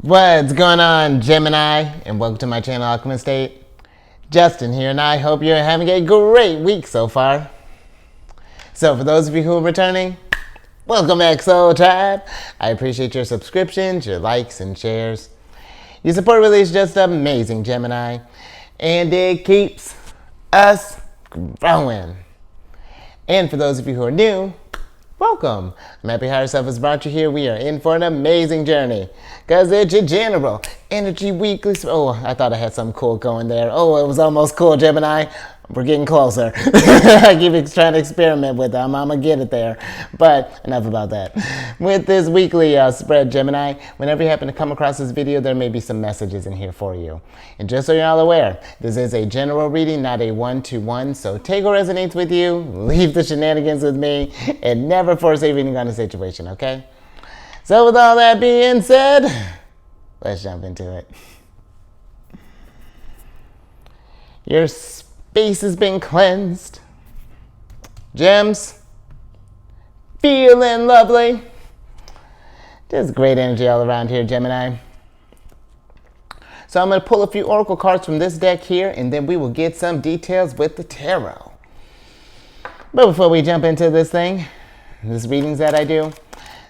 What's going on, Gemini? And welcome to my channel, Alchemist. Justin here, and I hope you're having a great week so far. So for those of you who are returning, welcome back, Soul Tribe. I appreciate your subscriptions, your likes, and shares. Your support really is just amazing, Gemini. And it keeps us growing. And for those of you who are new, welcome. I'm happy Higher Self has brought you here. We are in for an amazing journey. Because it's your general energy weekly. Oh, I thought I had something cool going there. Oh, it was almost cool, Gemini. We're getting closer. I keep trying to experiment with them. I'm going to get it there. But enough about that. With this weekly spread, Gemini, whenever you happen to come across this video, there may be some messages in here for you. And just so you're all aware, this is a general reading, not a one-to-one. So take what resonates with you, leave the shenanigans with me, and never force a reading on a situation, okay? So with all that being said, let's jump into it. Your space has been cleansed. Gems, feeling lovely. Just great energy all around here, Gemini. So I'm going to pull a few oracle cards from this deck here, and then we will get some details with the tarot. But before we jump into this thing, these readings that I do,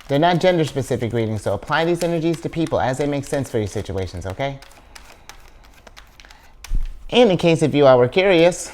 they're not gender-specific readings, so apply these energies to people as they make sense for your situations, okay? And in case if you all were curious,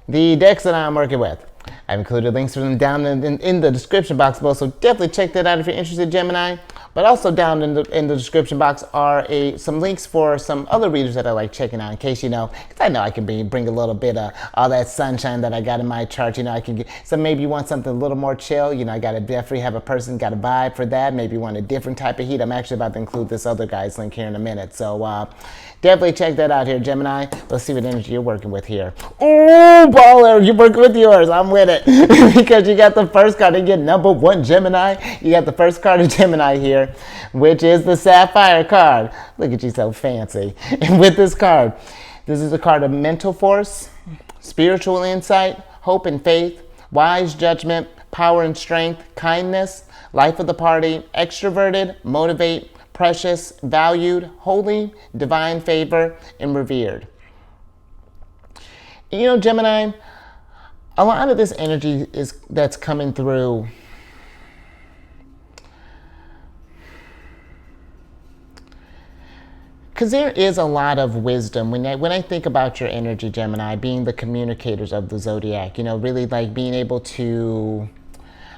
the decks that I'm working with, I've included links for them down in the description box below, so definitely check that out if you're interested, Gemini. But also down in the description box are some links for some other readers that I like checking out, in case because I know I can bring a little bit of all that sunshine that I got in my chart. I can get, so maybe you want something a little more chill. I got to definitely have a person, got a vibe for that. Maybe you want a different type of heat. I'm actually about to include this other guy's link here in a minute. So definitely check that out here, Gemini. Let's see what energy you're working with here. Oh, baller, you're working with yours. I'm with it. Because you got the first card and get number one, Gemini. You got the first card of Gemini here, which is the Sapphire card. Look at you, so fancy. And with this card, this is a card of mental force, spiritual insight, hope and faith, wise judgment, power and strength, kindness, life of the party, extroverted, motivate, precious, valued, holy, divine favor, and revered. Gemini, a lot of this energy that's coming through because there is a lot of wisdom when I think about your energy, Gemini, being the communicators of the zodiac, really like being able to,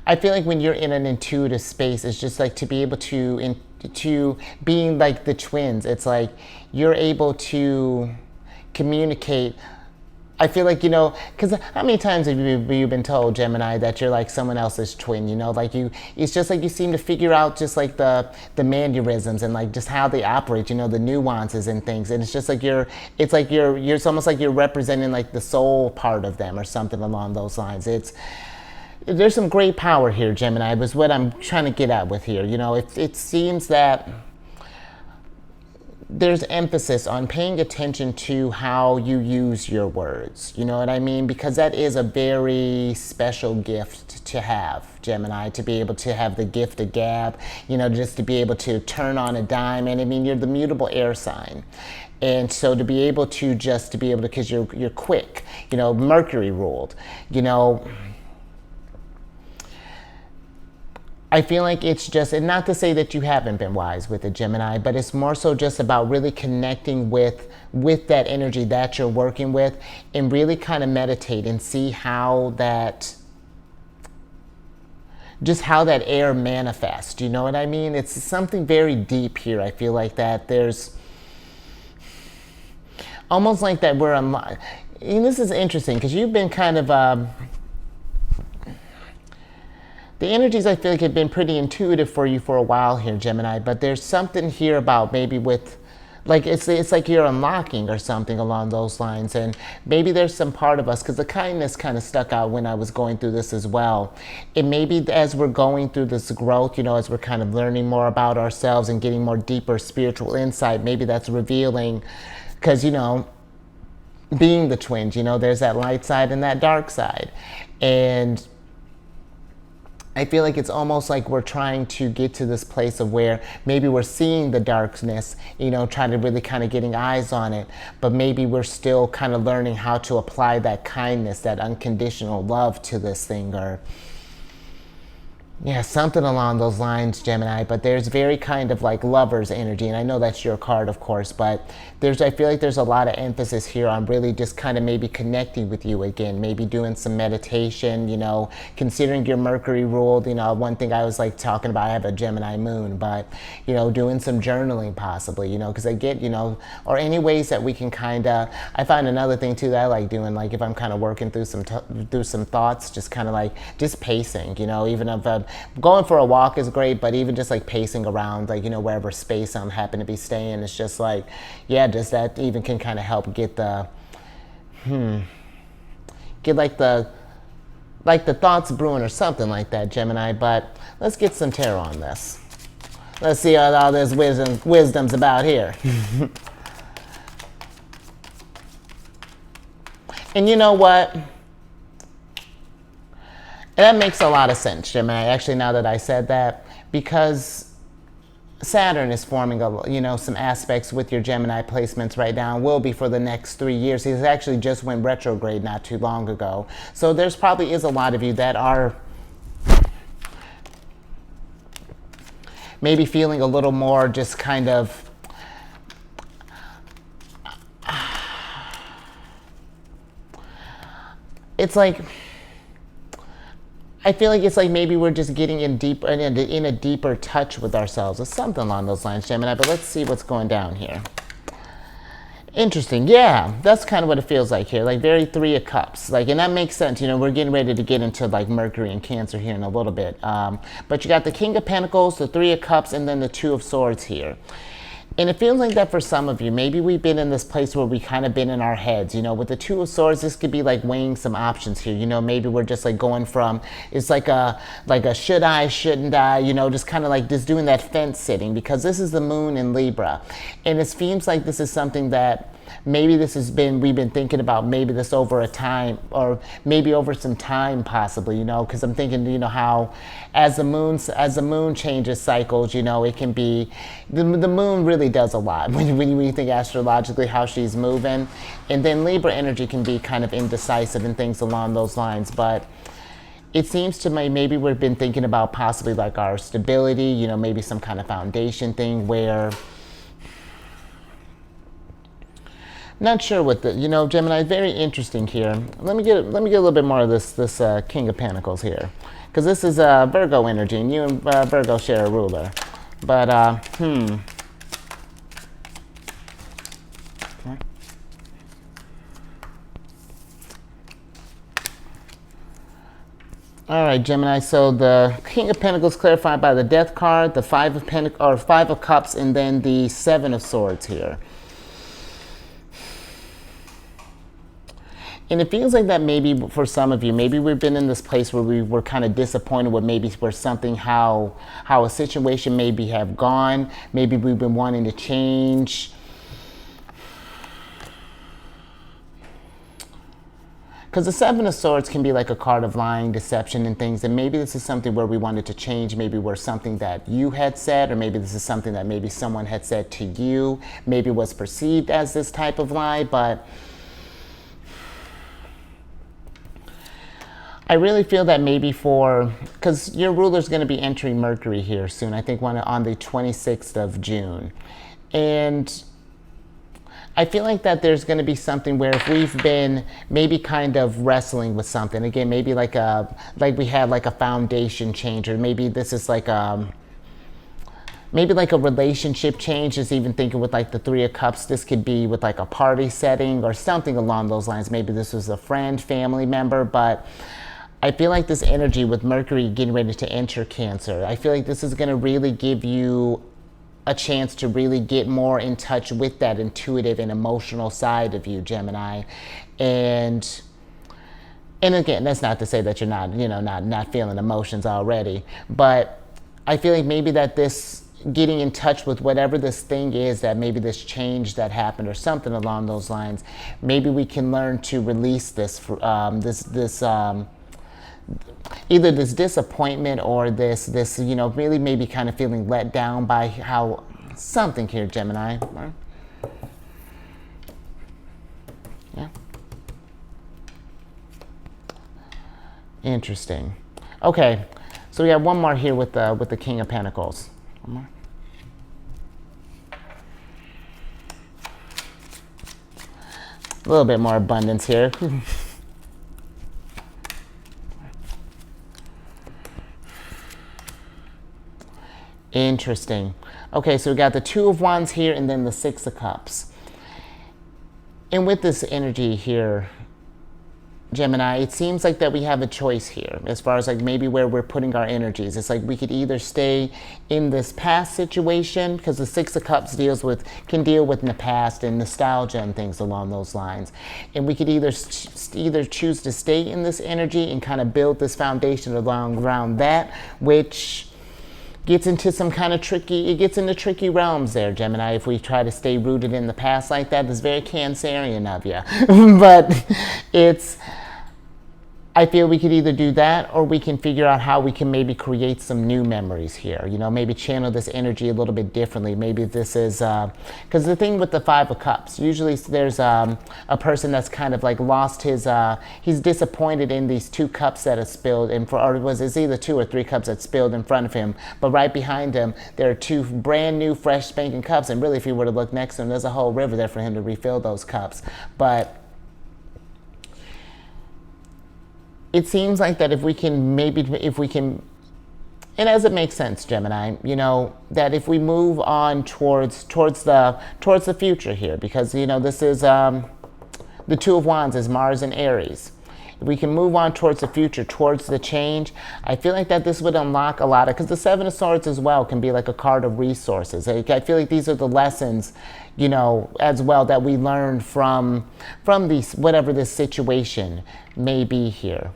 I feel like when you're in an intuitive space, it's just like to be able to being like the twins. It's like you're able to communicate. I feel like, because how many times have you been told, Gemini, that you're like someone else's twin, it's just like you seem to figure out just like the mannerisms and like just how they operate, the nuances and things. And it's just like it's almost like you're representing like the soul part of them or something along those lines. There's some great power here, Gemini, was what I'm trying to get at with here. It seems that there's emphasis on paying attention to how you use your words. You know what I mean? Because that is a very special gift to have, Gemini, to be able to have the gift of gab, just to be able to turn on a dime. And I mean, you're the mutable air sign. And so to be able to because you're quick, Mercury ruled, I feel like it's just, and not to say that you haven't been wise with it, Gemini, but it's more so just about really connecting with that energy that you're working with and really kind of meditate and see how that air manifests. You know what I mean? It's something very deep here. I feel like that there's almost like that we're and this is interesting because you've been kind of, the energies I feel like have been pretty intuitive for you for a while here, Gemini, but there's something here about maybe with, like it's like you're unlocking or something along those lines, and maybe there's some part of us, because the kindness kind of stuck out when I was going through this as well. And maybe as we're going through this growth, as we're kind of learning more about ourselves and getting more deeper spiritual insight, maybe that's revealing, because, being the twins, there's that light side and that dark side. And I feel like it's almost like we're trying to get to this place of where maybe we're seeing the darkness, you know, trying to really kind of getting eyes on it, but maybe we're still kind of learning how to apply that kindness, that unconditional love to this thing, or yeah, something along those lines, Gemini. But there's very kind of like lover's energy, and I know that's your card, of course, but I feel like there's a lot of emphasis here on really just kind of maybe connecting with you again, maybe doing some meditation, you know, considering your Mercury ruled, you know, one thing I was like talking about, I have a Gemini moon, but, you know, doing some journaling possibly, you know, because I get, you know, or any ways that we can kind of, I find another thing too that I like doing, like if I'm kind of working through some thoughts, just kind of like just pacing, you know, even if going for a walk is great, but even just like pacing around, like, you know, wherever space I'm happen to be staying, it's just like, yeah, just that even can kind of help get the, get like the thoughts brewing or something like that, Gemini. But let's get some tarot on this. Let's see what all this wisdom's about here. And you know what? That makes a lot of sense, Gemini, actually, now that I said that, because Saturn is forming, you know, some aspects with your Gemini placements right now, and will be for the next 3 years. He's actually just went retrograde not too long ago. So there's probably is a lot of you that are maybe feeling a little more just kind of it's like, I feel like it's like maybe we're just getting in a deeper touch with ourselves, or something along those lines, Gemini. But let's see what's going down here. Interesting. Yeah, that's kind of what it feels like here. Like very Three of Cups. Like, and that makes sense. You know, we're getting ready to get into like Mercury and Cancer here in a little bit. But you got the King of Pentacles, the Three of Cups, and then the Two of Swords here. And it feels like that for some of you. Maybe we've been in this place where we kind of been in our heads, you know, with the Two of Swords. This could be like weighing some options here. You know, maybe we're just like going from, it's like a should I, shouldn't I, you know, just kind of like just doing that fence sitting, because this is the moon in Libra. And it seems like this is something that maybe we've been thinking about maybe this over a time, or maybe over some time possibly, you know, because I'm thinking, you know, how as the moon changes cycles, you know, it can be, the moon really does a lot when you think astrologically how she's moving. And then Libra energy can be kind of indecisive and things along those lines. But it seems to me maybe we've been thinking about possibly like our stability, you know, maybe some kind of foundation thing where, not sure what the, you know, Gemini, very interesting here. Let me get a little bit more of this King of Pentacles here, because this is Virgo energy, and you and Virgo share a ruler. But Okay. All right, Gemini. So the King of Pentacles clarified by the Death card, the Five of Cups, and then the Seven of Swords here. And it feels like that maybe for some of you, maybe we've been in this place where we were kind of disappointed with maybe where something, how a situation maybe have gone. Maybe we've been wanting to change. Because the Seven of Swords can be like a card of lying, deception, and things. And maybe this is something where we wanted to change. Maybe where something that you had said, or maybe this is something that maybe someone had said to you, maybe was perceived as this type of lie. But I really feel that maybe because your ruler's going to be entering Mercury here soon, I think on the 26th of June. And I feel like that there's going to be something where if we've been maybe kind of wrestling with something, again, maybe like we had like a foundation change, or maybe this is like maybe like a relationship change, just even thinking with like the Three of Cups. This could be with like a party setting or something along those lines. Maybe this was a friend, family member, but I feel like this energy with Mercury getting ready to enter Cancer, I feel like this is going to really give you a chance to really get more in touch with that intuitive and emotional side of you, Gemini. And again, that's not to say that you're not, you know, not feeling emotions already, but I feel like maybe that this getting in touch with whatever this thing is, that maybe this change that happened or something along those lines, maybe we can learn to release this either this disappointment or this you know, really maybe kind of feeling let down by how something here, Gemini. Yeah. Interesting. Okay, so we have one more here with the King of Pentacles. One more. A little bit more abundance here. Interesting. Okay, so we got the Two of Wands here and then the Six of Cups. And with this energy here, Gemini, it seems like that we have a choice here as far as like maybe where we're putting our energies. It's like we could either stay in this past situation, because the Six of Cups can deal with the past and nostalgia and things along those lines. And we could either choose to stay in this energy and kind of build this foundation around that, which gets into some kind of tricky realms there, Gemini. If we try to stay rooted in the past like that, it's very Cancerian of you. But I feel we could either do that, or we can figure out how we can maybe create some new memories here. You know, maybe channel this energy a little bit differently. Maybe this is, because the thing with the Five of Cups, usually there's a person that's kind of like lost his, he's disappointed in these two cups that have spilled, it's either 2 or 3 cups that spilled in front of him, but right behind him, there are 2 brand new, fresh spanking cups, and really if you were to look next to him, there's a whole river there for him to refill those cups. But it seems like that if we can, and as it makes sense, Gemini, you know, that if we move on towards the future here, because, you know, this is, the Two of Wands is Mars and Aries. If we can move on towards the future, towards the change, I feel like that this would unlock a lot of, because the Seven of Swords as well can be like a card of resources. I feel like these are the lessons, you know, as well, that we learned from these, whatever this situation may be here.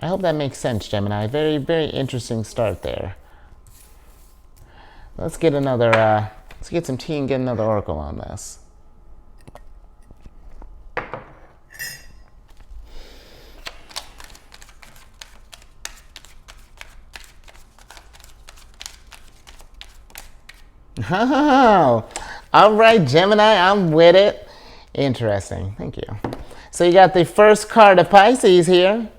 I hope that makes sense, Gemini. Very, very interesting start there. Let's get some tea and get another oracle on this. Oh, all right, Gemini, I'm with it. Interesting. Thank you. So you got the first card of Pisces here,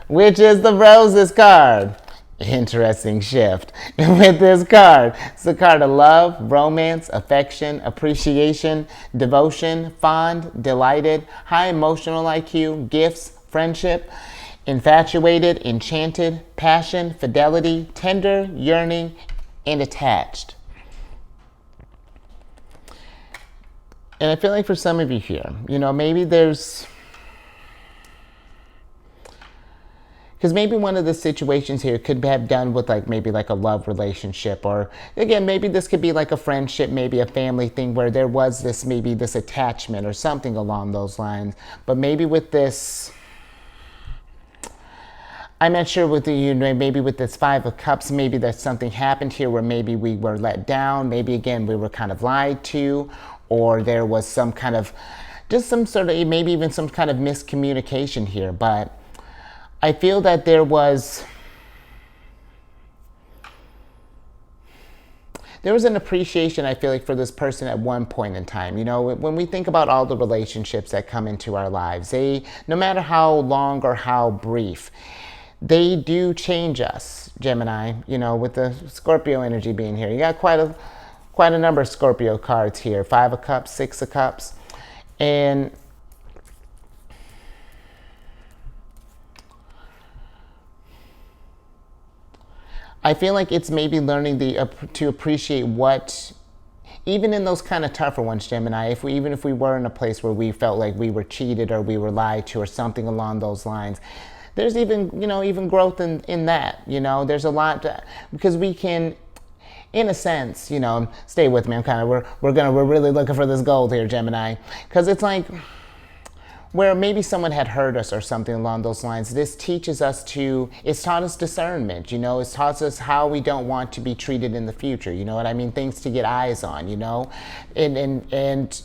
which is the Roses card. Interesting shift. And with this card, it's a card of love, romance, affection, appreciation, devotion, fond, delighted, high emotional IQ, gifts, friendship, infatuated, enchanted, passion, fidelity, tender, yearning, and attached. And I feel like for some of you here, you know, maybe there's, because maybe one of the situations here could have done with like maybe like a love relationship, or again, maybe this could be like a friendship, maybe a family thing where there was this, maybe this attachment or something along those lines. But maybe with this, I'm not sure with the, you know, maybe with this Five of Cups, maybe there's something happened here where maybe we were let down. Maybe again, we were kind of lied to, or there was some kind of, just some sort of, maybe even some kind of miscommunication here. But I feel that there was an appreciation, I feel like, for this person at one point in time. You know, when we think about all the relationships that come into our lives, no matter how long or how brief, they do change us, Gemini. You know, with the Scorpio energy being here, you got quite a number of Scorpio cards here. 5 of Cups, 6 of Cups. And I feel like it's maybe learning to appreciate what, even in those kind of tougher ones, Gemini, even if we were in a place where we felt like we were cheated or we were lied to or something along those lines, there's even, you know, even growth in that. You know, there's a lot because we can, in a sense, you know, stay with me. We're really looking for this gold here, Gemini, because it's like where maybe someone had hurt us or something along those lines. This teaches us it's taught us discernment, you know, it's taught us how we don't want to be treated in the future. You know what I mean? Things to get eyes on, you know, and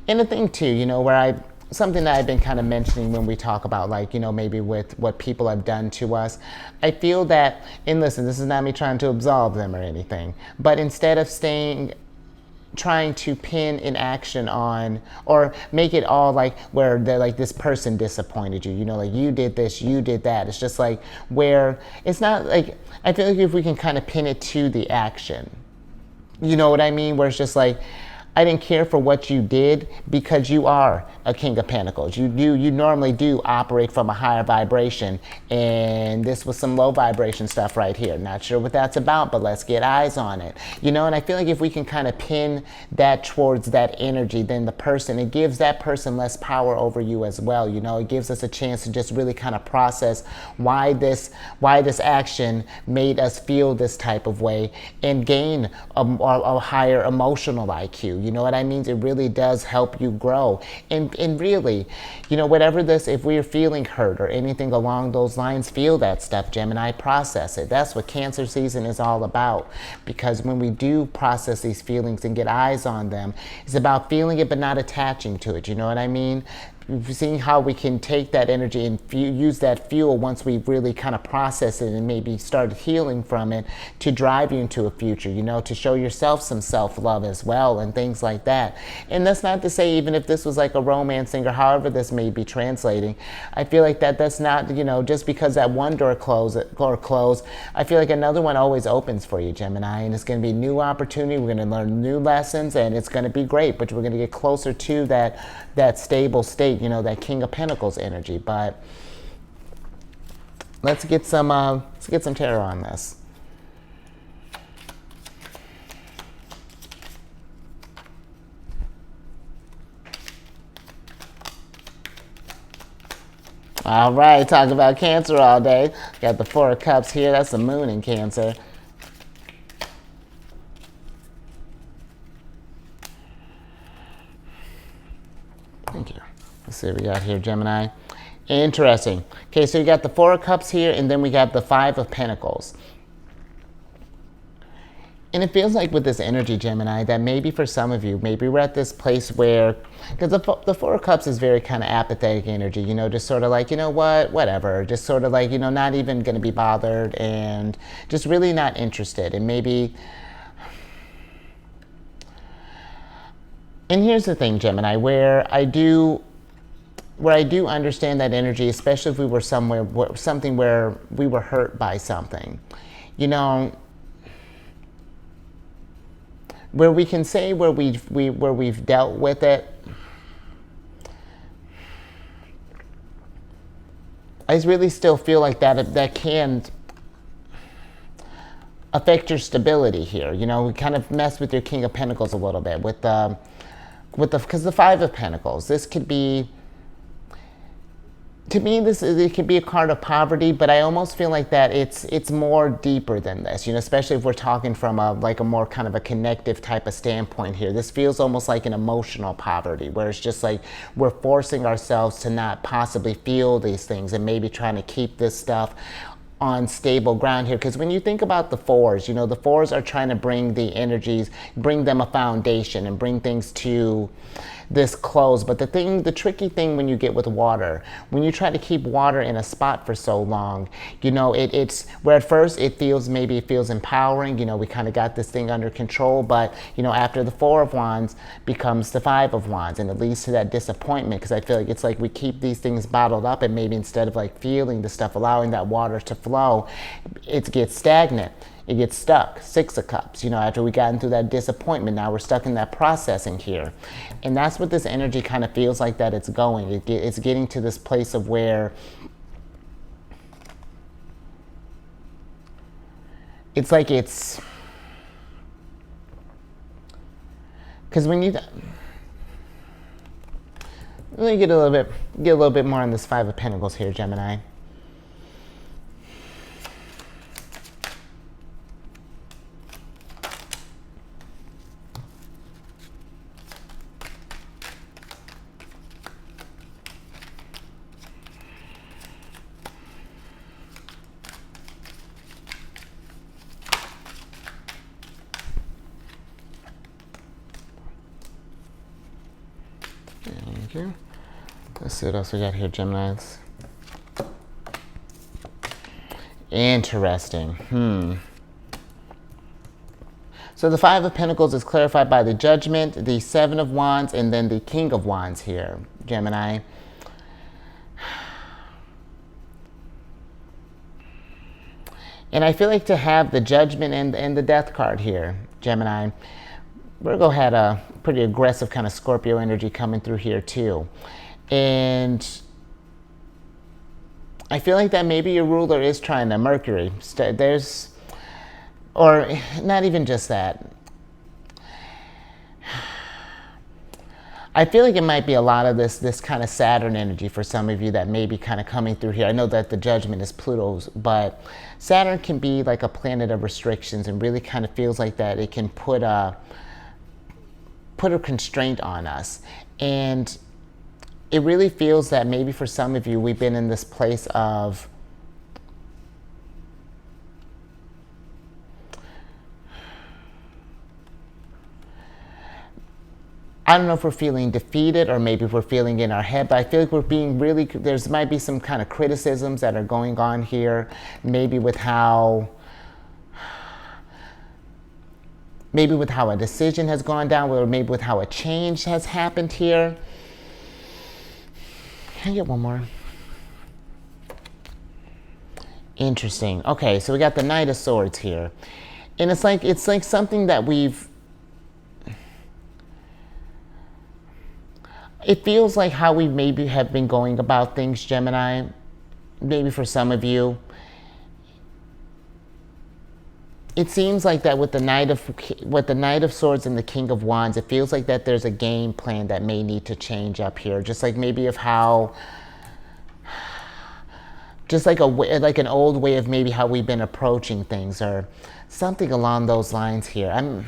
And the thing too, where something that I've been kind of mentioning when we talk about, like, maybe with what people have done to us, I feel that, and listen, this is not me trying to absolve them or anything, but instead of trying to pin an action on, or make it all like where they're like, this person disappointed you, like you did this, you did that. It's just like where it's not like, I feel like if we can kind of pin it to the action, you know what I mean? Where it's just like, I didn't care for what you did because you are a King of Pentacles. You normally do operate from a higher vibration, and this was some low vibration stuff right here. Not sure what that's about, but let's get eyes on it. And I feel like if we can kind of pin that towards that energy, then it gives that person less power over you as well. It gives us a chance to just really kind of process why this action made us feel this type of way, and gain a higher emotional IQ. You know what I mean? It really does help you grow. And really, whatever if we are feeling hurt or anything along those lines, feel that stuff, Gemini, process it. That's what Cancer season is all about. Because when we do process these feelings and get eyes on them, it's about feeling it but not attaching to it. You know what I mean? Seeing how we can take that energy and use that fuel once we really kind of process it and maybe start healing from it, to drive you into a future, to show yourself some self-love as well and things like that. And that's not to say, even if this was like a romancing or however this may be translating, I feel like that's not, just because that one door closed, I feel like another one always opens for you, Gemini, and it's going to be new opportunity. We're going to learn new lessons, and it's going to be great, but we're going to get closer to that stable state, that King of Pentacles energy. But let's get some tarot on this. All right, talk about Cancer all day. Got the Four of Cups here. That's the moon in Cancer. Thank you. Let's see what we got here, Gemini. Interesting. Okay, so you got the Four of Cups here, and then we got the Five of Pentacles. And it feels like with this energy, Gemini, that maybe for some of you, maybe we're at this place where, because the Four of Cups is very kind of apathetic energy, just sort of like, whatever, just sort of like, not even going to be bothered, and just really not interested. And maybe, and here's the thing, Gemini, where I do understand that energy, especially if we were something where we were hurt by something, where we can say where we've dealt with it. I really still feel like that can affect your stability here. We kind of mess with your King of Pentacles a little bit because the Five of Pentacles, this could be, to me, it could be a card of poverty, but I almost feel like that it's more deeper than this, especially if we're talking from a more kind of a connective type of standpoint here. This feels almost like an emotional poverty, where it's just like we're forcing ourselves to not possibly feel these things, and maybe trying to keep this stuff on stable ground here. Because when you think about the fours, the fours are trying to bring the energies, bring them a foundation, and bring things to this close. But the tricky thing when you get with water, when you try to keep water in a spot for so long, it's where at first it feels empowering, we kind of got this thing under control, but after the Four of Wands becomes the Five of Wands, and it leads to that disappointment, because I feel like it's like we keep these things bottled up, and maybe instead of like feeling the stuff, allowing that water to flow, it gets stagnant. It gets stuck. Six of Cups, after we got into that disappointment, now we're stuck in that processing here. And that's what this energy kind of feels like that it's going. It's getting to this place of where it's like it's, because when you, let me get a little bit more on this Five of Pentacles here, Gemini. Thank you. Let's see what else we got here, Geminis. Interesting. So the Five of Pentacles is clarified by the Judgment, the Seven of Wands, and then the King of Wands here, Gemini. And I feel like to have the Judgment and the Death card here, Gemini, Virgo had a pretty aggressive kind of Scorpio energy coming through here too. And I feel like that maybe your ruler is trying to Mercury. There's, or not even just that. I feel like it might be a lot of this kind of Saturn energy for some of you that may be kind of coming through here. I know that the Judgment is Pluto's, but Saturn can be like a planet of restrictions and really kind of feels like that it can put a constraint on us. And it really feels that maybe for some of you, we've been in this place of I don't know if we're feeling defeated or maybe we're feeling in our head, but I feel like we're being really, there's might be some kind of criticisms that are going on here, maybe with how a decision has gone down, or maybe with how a change has happened here. Can I get one more? Interesting. Okay, so we got the Knight of Swords here. And it's like something that it feels like how we maybe have been going about things, Gemini, maybe for some of you. It seems like that with the Knight of Swords and the King of Wands, it feels like that there's a game plan that may need to change up here. Just like maybe of how, just like an old way of maybe how we've been approaching things or something along those lines here.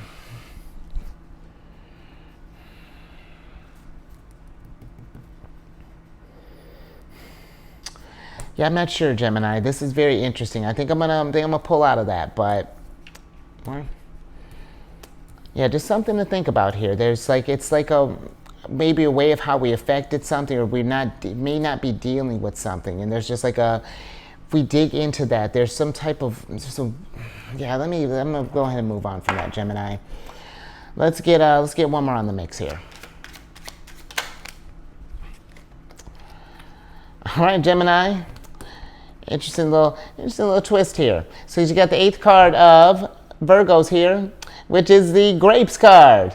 Yeah, I'm not sure, Gemini. This is very interesting. I think I'm gonna pull out of that, but yeah, just something to think about here. There's it's like maybe a way of how we affected something, or we may not be dealing with something, and there's just like if we dig into that, there's some type of yeah. I'm gonna go ahead and move on from that, Gemini. Let's get one more on the mix here. All right, Gemini. Interesting little twist here. So you got the 8th card of Virgos here, which is the Grapes card.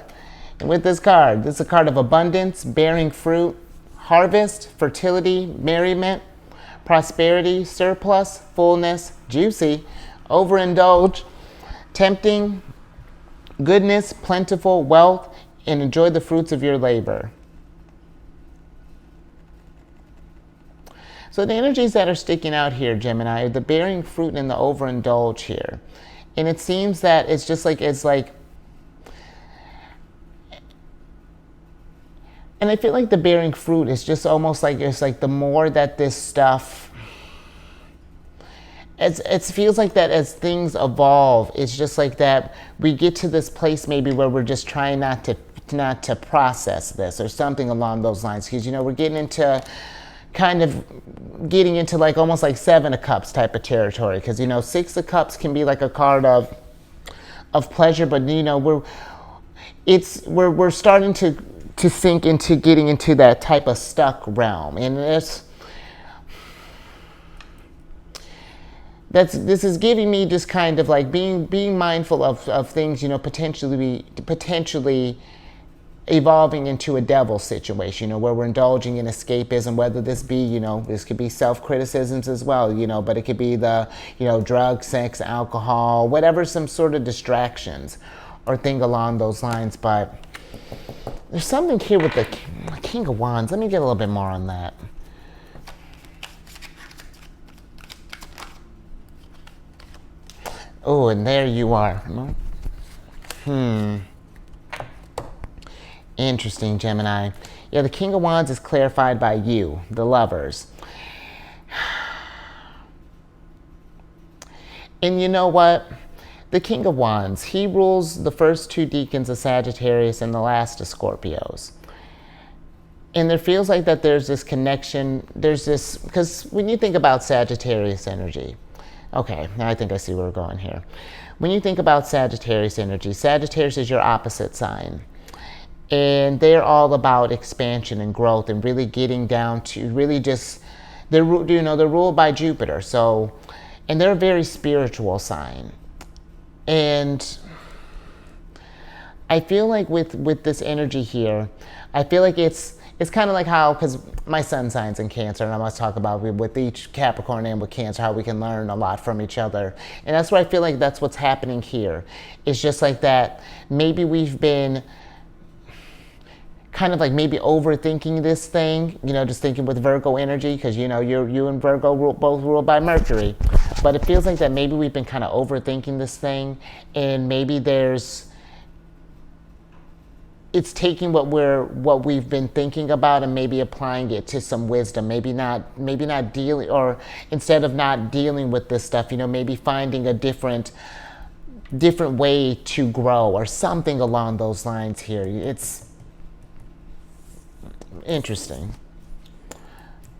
And with this is a card of abundance, bearing fruit, harvest, fertility, merriment, prosperity, surplus, fullness, juicy, overindulge, tempting, goodness, plentiful, wealth, and enjoy the fruits of your labor. So the energies that are sticking out here, Gemini, are the bearing fruit and the overindulge here. And it seems that it's like, and I feel like the bearing fruit is just almost like, it's like the more that this stuff, it feels like that as things evolve, it's just like that we get to this place maybe where we're just trying not to process this or something along those lines. Because, we're getting into like almost like 7 of Cups type of territory, because 6 of Cups can be like a card of pleasure, but we're starting to sink into getting into that type of stuck realm, and this is giving me just kind of like being mindful of things potentially evolving into a devil situation, where we're indulging in escapism, whether this be, this could be self-criticisms as well, but it could be the, drugs, sex, alcohol, whatever, some sort of distractions or thing along those lines. But there's something here with the King of Wands. Let me get a little bit more on that. Oh, and there you are. Interesting, Gemini. Yeah, the King of Wands is clarified by you, the lovers. And you know what? The King of Wands, he rules the first 2 decans of Sagittarius and the last of Scorpios. And there feels like that there's this connection, there's this, because when you think about Sagittarius energy, okay, now I think I see where we're going here. When you think about Sagittarius energy, Sagittarius is your opposite sign. And they're all about expansion and growth and really getting down to really just, they're ruled by Jupiter. So, and they're a very spiritual sign. And I feel like with this energy here, I feel like it's kind of like how, because my sun sign's in Cancer, and I must talk about with each Capricorn and with Cancer, how we can learn a lot from each other. And that's where I feel like that's what's happening here. It's just like that maybe we've been kind of like maybe overthinking this thing, just thinking with Virgo energy, because you and Virgo both ruled by Mercury. But it feels like that maybe we've been kind of overthinking this thing, and maybe it's taking what we've been thinking about and maybe applying it to some wisdom. Maybe not dealing, or instead of not dealing with this stuff, maybe finding a different way to grow or something along those lines here. It's interesting,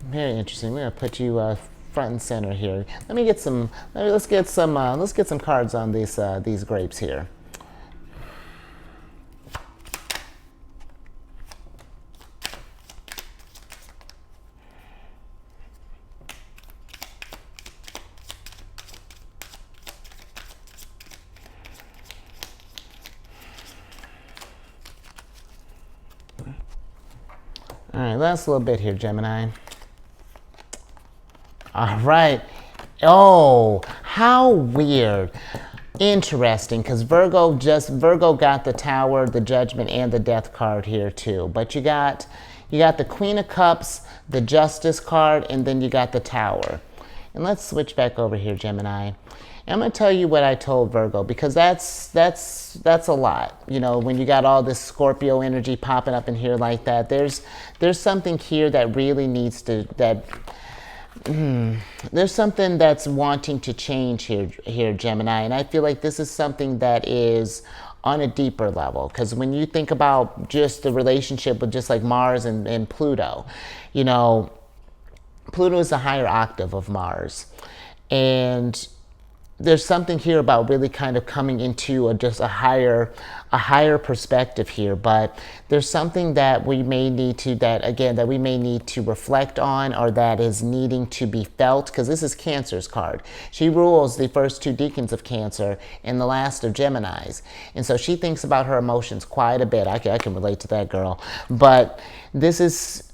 very interesting. We're gonna put you front and center here. Let's get some cards on these grapes here. All right, last little bit here, Gemini. All right. Oh, how weird. Interesting, because Virgo got the Tower, the Judgment, and the Death card here too. But you got the Queen of Cups, the Justice card, and then you got the Tower. And let's switch back over here, Gemini. I'm going to tell you what I told Virgo, because that's a lot. When you got all this Scorpio energy popping up in here like that, there's something here that really needs to, there's something that's wanting to change here, Gemini. And I feel like this is something that is on a deeper level, because when you think about just the relationship with just like Mars and Pluto, Pluto is a higher octave of Mars. And there's something here about really kind of coming into just a higher perspective here. But there's something that we may need to reflect on, or that is needing to be felt, because this is Cancer's card. She rules the first two decans of Cancer and the last of Geminis. And so she thinks about her emotions quite a bit. I can relate to that, girl. But this is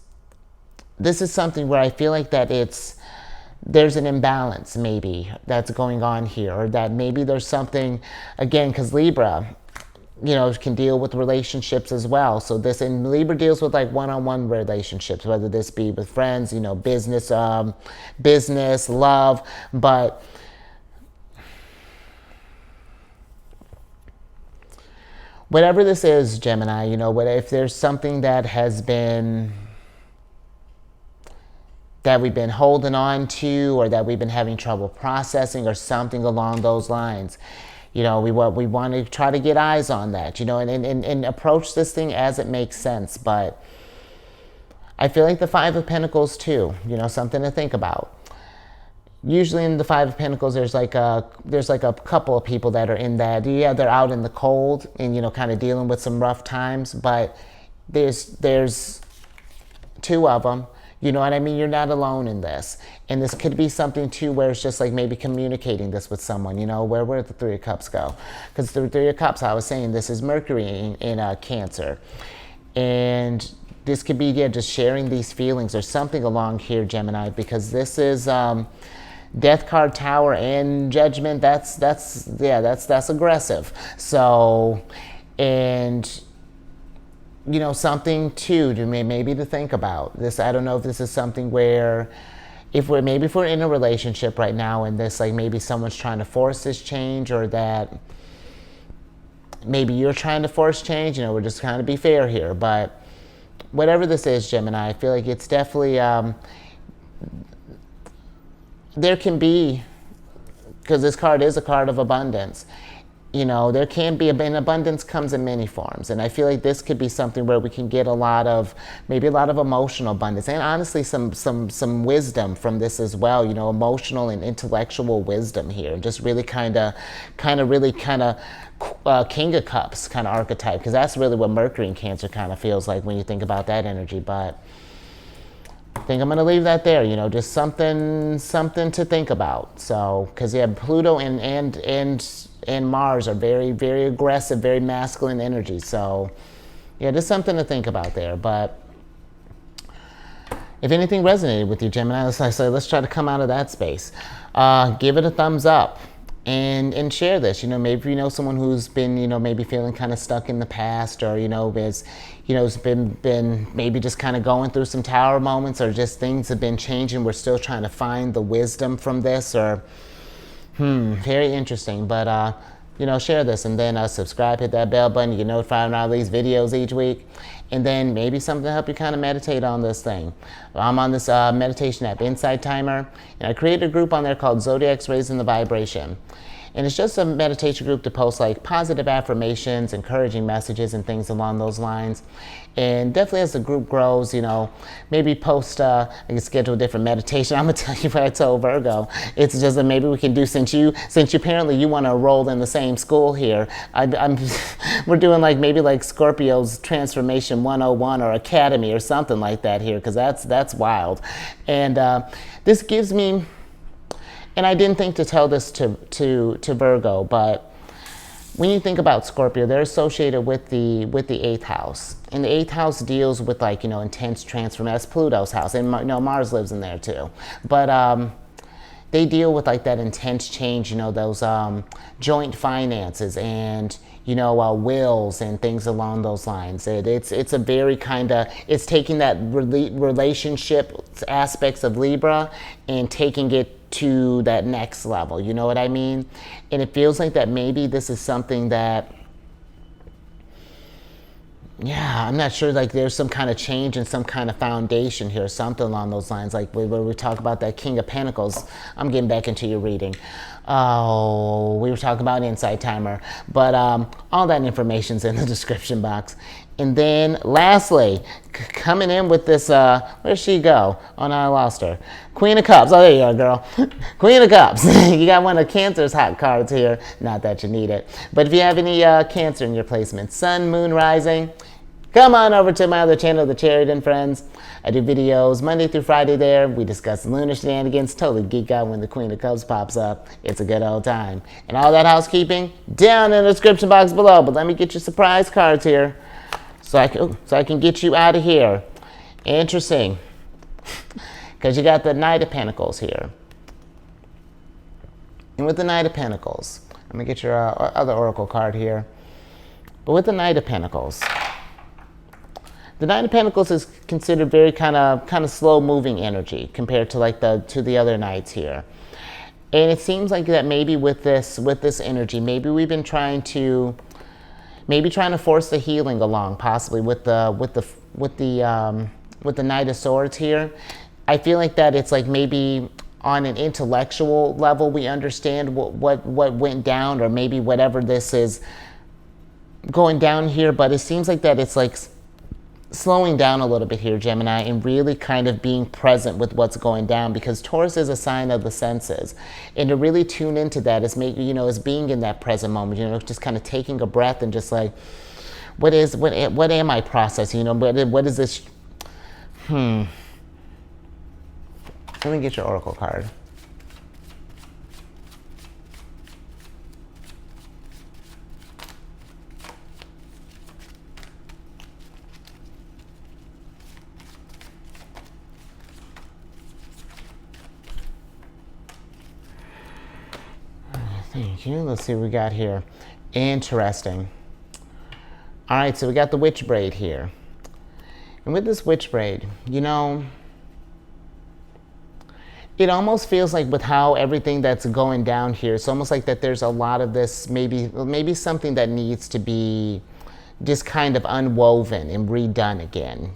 something where I feel like that there's an imbalance maybe that's going on here, or that maybe there's something, again, because Libra, can deal with relationships as well. So and Libra deals with like one-on-one relationships, whether this be with friends, business, love. But whatever this is, Gemini, if there's something that we've been holding on to, or that we've been having trouble processing, or something along those lines, we want to try to get eyes on that, and approach this thing as it makes sense. But I feel like the Five of Pentacles too, something to think about. Usually in the Five of Pentacles, there's like a couple of people that are in that. Yeah, they're out in the cold and kind of dealing with some rough times. But there's two of them. You know what I mean? You're not alone in this. And this could be something too where it's just like maybe communicating this with someone, where did the Three of Cups go? Because the Three of Cups, I was saying, this is Mercury in Cancer. And this could be, just sharing these feelings or something along here, Gemini, because this is Death card, Tower, and Judgment. That's aggressive. So, and something too maybe to think about. This, I don't know if this is something where if we're in a relationship right now, and this, like, maybe someone's trying to force this change, or that maybe you're trying to force change, we're just trying to be fair here. But whatever this is, Gemini, I feel like it's definitely, there can be, because this card is a card of abundance, you know, there can be, an abundance comes in many forms. And I feel like this could be something where we can get a lot of, maybe a lot of emotional abundance, and honestly some wisdom from this as well, you know, emotional and intellectual wisdom here. Just really kind of King of Cups kind of archetype, because that's really what Mercury in Cancer kind of feels like when you think about that energy. But I think I'm going to leave that there, you know, just something to think about. So, because yeah, Pluto and Mars are very, very aggressive, very masculine energy. So, yeah, just something to think about there. But if anything resonated with you, Gemini, let's try to come out of that space. Give it a thumbs up and share this. You know, maybe you know someone who's been, you know, maybe feeling kind of stuck in the past, or, you know, has been maybe just kind of going through some tower moments, or just things have been changing. We're still trying to find the wisdom from this, or very interesting. But you know, share this, and then subscribe, hit that bell button. You get notified when I release videos each week, and then maybe something to help you kind of meditate on this thing. I'm on this meditation app, Insight Timer, and I created a group on there called Zodiacs Raising the Vibration. And it's just a meditation group to post like positive affirmations, encouraging messages, and things along those lines. And definitely as the group grows, you know, maybe post, I can schedule a different meditation. I'm gonna tell you what I told Virgo. It's just that maybe we can do, since you apparently you want to enroll in the same school here, we're doing like maybe like Scorpio's Transformation 101 or Academy or something like that here, because that's wild. And this gives me, and I didn't think to tell this to Virgo, but when you think about Scorpio, they're associated with the 8th house. And the 8th house deals with, like, you know, intense transformation. That's Pluto's house. And, you know, Mars lives in there too. But they deal with, like, that intense change, you know, those joint finances and, you know, wills and things along those lines. It's a very kind of, it's taking that relationship aspects of Libra and taking it to that next level, you know what I mean? And it feels like that maybe this is something that, yeah, I'm not sure, like there's some kind of change and some kind of foundation here, something along those lines, like where we talk about that King of Pentacles. I'm getting back into your reading. Oh, we were talking about Insight Timer, but all that information's in the description box. And then lastly, coming in with this, where'd she go? Oh no, I lost her. Queen of Cups. Oh, there you are, girl. Queen of Cups. You got one of Cancer's hot cards here. Not that you need it. But if you have any Cancer in your placement, Sun, Moon, Rising, come on over to my other channel, The Chariot and Friends. I do videos Monday through Friday there. We discuss lunar shenanigans, totally geek out when the Queen of Cups pops up. It's a good old time. And all that housekeeping down in the description box below. But let me get you surprise cards here, so I can get you out of here. Interesting. Because you got the Knight of Pentacles here. And with the Knight of Pentacles, let me get your other Oracle card here. But with the Knight of Pentacles, the Knight of Pentacles is considered very kind of slow-moving energy compared to like the other Knights here. And it seems like that maybe with this energy, maybe we've been trying to force the healing along, possibly with the Knight of Swords here. I feel like that it's like maybe on an intellectual level we understand what went down, or maybe whatever this is going down here, but it seems like that it's like slowing down a little bit here, Gemini, and really kind of being present with what's going down, because Taurus is a sign of the senses, and to really tune into that is is being in that present moment, you know, just kind of taking a breath and just like, what am I processing, you know, what is this? Let me get your Oracle card. Thank you. Let's see what we got here. Interesting. All right, so we got the witch braid here. And with this witch braid, you know, it almost feels like with how everything that's going down here, it's almost like that there's a lot of this, maybe something that needs to be just kind of unwoven and redone again,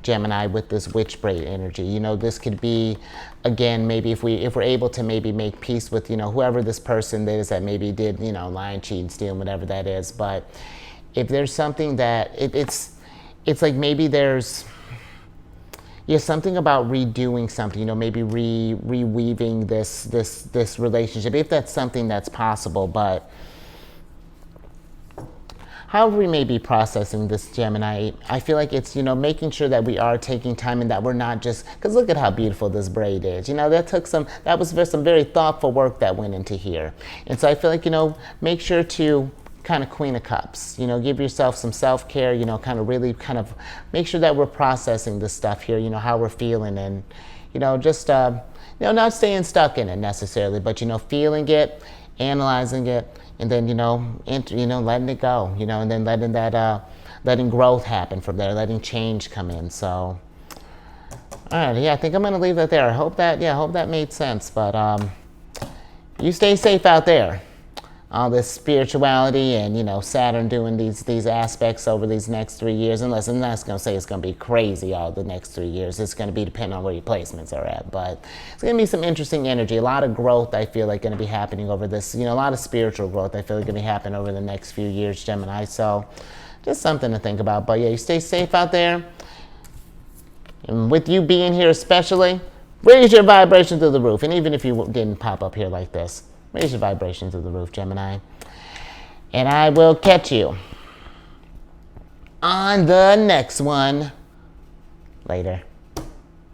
Gemini, with this witch braid energy. You know, this could be, again, maybe if we're able to maybe make peace with, you know, whoever this person is that maybe did, you know, lying, cheating, stealing, whatever that is. But if there's something that it's like maybe there's something about redoing something, you know, maybe reweaving this relationship, if that's something that's possible. But however we may be processing this, Gemini, I feel like it's, you know, making sure that we are taking time and that we're not just, because look at how beautiful this braid is. You know, that was some very thoughtful work that went into here. And so I feel like, you know, make sure to kind of Queen of Cups, you know, give yourself some self-care, you know, kind of really kind of make sure that we're processing this stuff here, you know, how we're feeling, and, you know, just, you know, not staying stuck in it necessarily, but, you know, feeling it, analyzing it, and then, you know, letting it go, you know, and then letting growth happen from there, letting change come in. So, all right, yeah, I think I'm gonna leave that there. I hope that made sense. But you stay safe out there. All this spirituality and, you know, Saturn doing these aspects over these next 3 years. Unless I'm not going to say it's going to be crazy all the next 3 years. It's going to be depending on where your placements are at. But it's going to be some interesting energy. A lot of growth, I feel like, going to be happening over this. You know, a lot of spiritual growth, I feel like, going to be happening over the next few years, Gemini. So just something to think about. But yeah, you stay safe out there. And with you being here especially, raise your vibration to the roof. And even if you didn't pop up here like this, raise your vibration to the roof, Gemini. And I will catch you on the next one. Later.